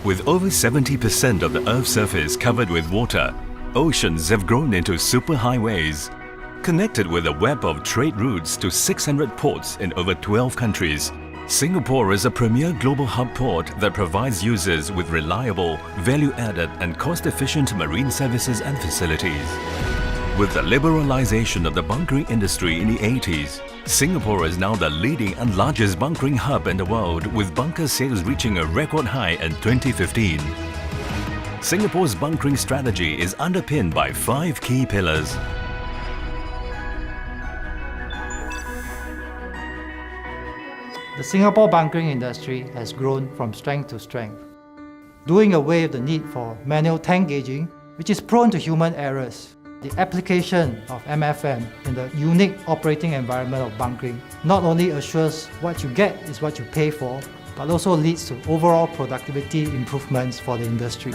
With over 70% of the Earth's surface covered with water, oceans have grown into superhighways. Connected with a web of trade routes to 600 ports in over 12 countries, Singapore is a premier global hub port that provides users with reliable, value-added and cost-efficient marine services and facilities. With the liberalization of the bunkering industry in the 80s, Singapore is now the leading and largest bunkering hub in the world, with bunker sales reaching a record high in 2015. Singapore's bunkering strategy is underpinned by 5 key pillars. The Singapore bunkering industry has grown from strength to strength, doing away with the need for manual tank gauging, which is prone to human errors. The application of MFM in the unique operating environment of bunkering not only assures what you get is what you pay for, but also leads to overall productivity improvements for the industry.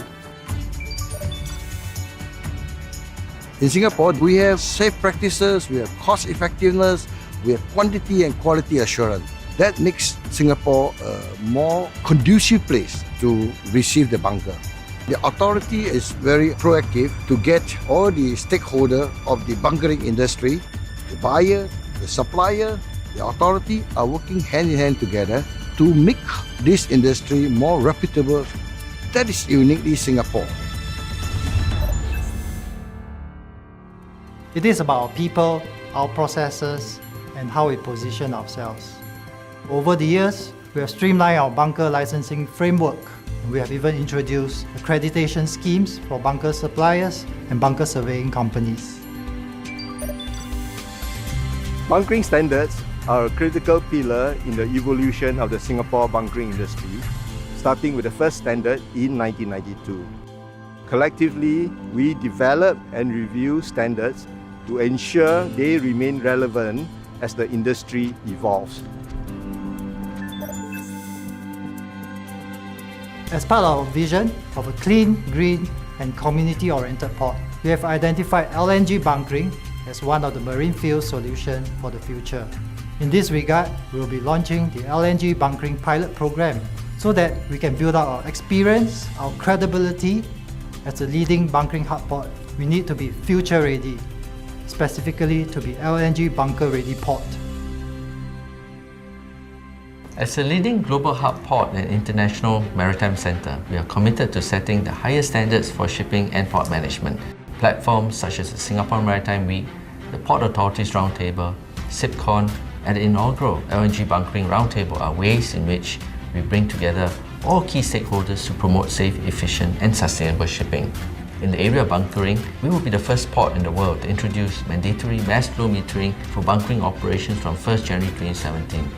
In Singapore, we have safe practices, we have cost effectiveness, we have quantity and quality assurance. That makes Singapore a more conducive place to receive the bunker. The authority is very proactive to get all the stakeholders of the bunkering industry, the buyer, the supplier, the authority are working hand in hand together to make this industry more reputable. That is uniquely Singapore. It is about our people, our processes, and how we position ourselves. Over the years, we have streamlined our bunker licensing framework. We have even introduced accreditation schemes for bunker suppliers and bunker surveying companies. Bunkering standards are a critical pillar in the evolution of the Singapore bunkering industry, starting with the first standard in 1992. Collectively, we develop and review standards to ensure they remain relevant as the industry evolves. As part of our vision of a clean, green and community-oriented port, we have identified LNG bunkering as one of the marine fuel solutions for the future. In this regard, we will be launching the LNG bunkering pilot program so that we can build up our experience, our credibility. As a leading bunkering hub port, we need to be future-ready, specifically to be LNG bunker-ready port. As a leading global hub port and international maritime centre, we are committed to setting the highest standards for shipping and port management. Platforms such as the Singapore Maritime Week, the Port Authorities Roundtable, SIPCON, and the inaugural LNG Bunkering Roundtable are ways in which we bring together all key stakeholders to promote safe, efficient and sustainable shipping. In the area of bunkering, we will be the first port in the world to introduce mandatory mass flow metering for bunkering operations from 1st January 2017.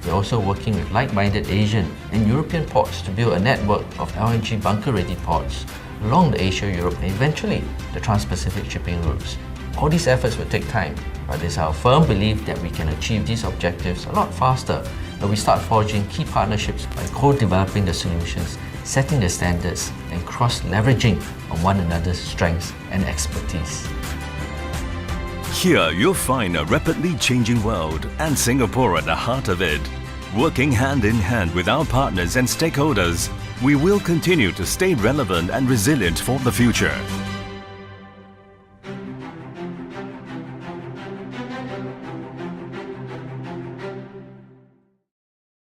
We are also working with like-minded Asian and European ports to build a network of LNG bunker-ready ports along the Asia-Europe and eventually the Trans-Pacific shipping routes. All these efforts will take time, but it is our firm belief that we can achieve these objectives a lot faster when we start forging key partnerships by co-developing the solutions, setting the standards and cross-leveraging on one another's strengths and expertise. Here you'll find a rapidly changing world and Singapore at the heart of it. Working hand in hand with our partners and stakeholders, we will continue to stay relevant and resilient for the future.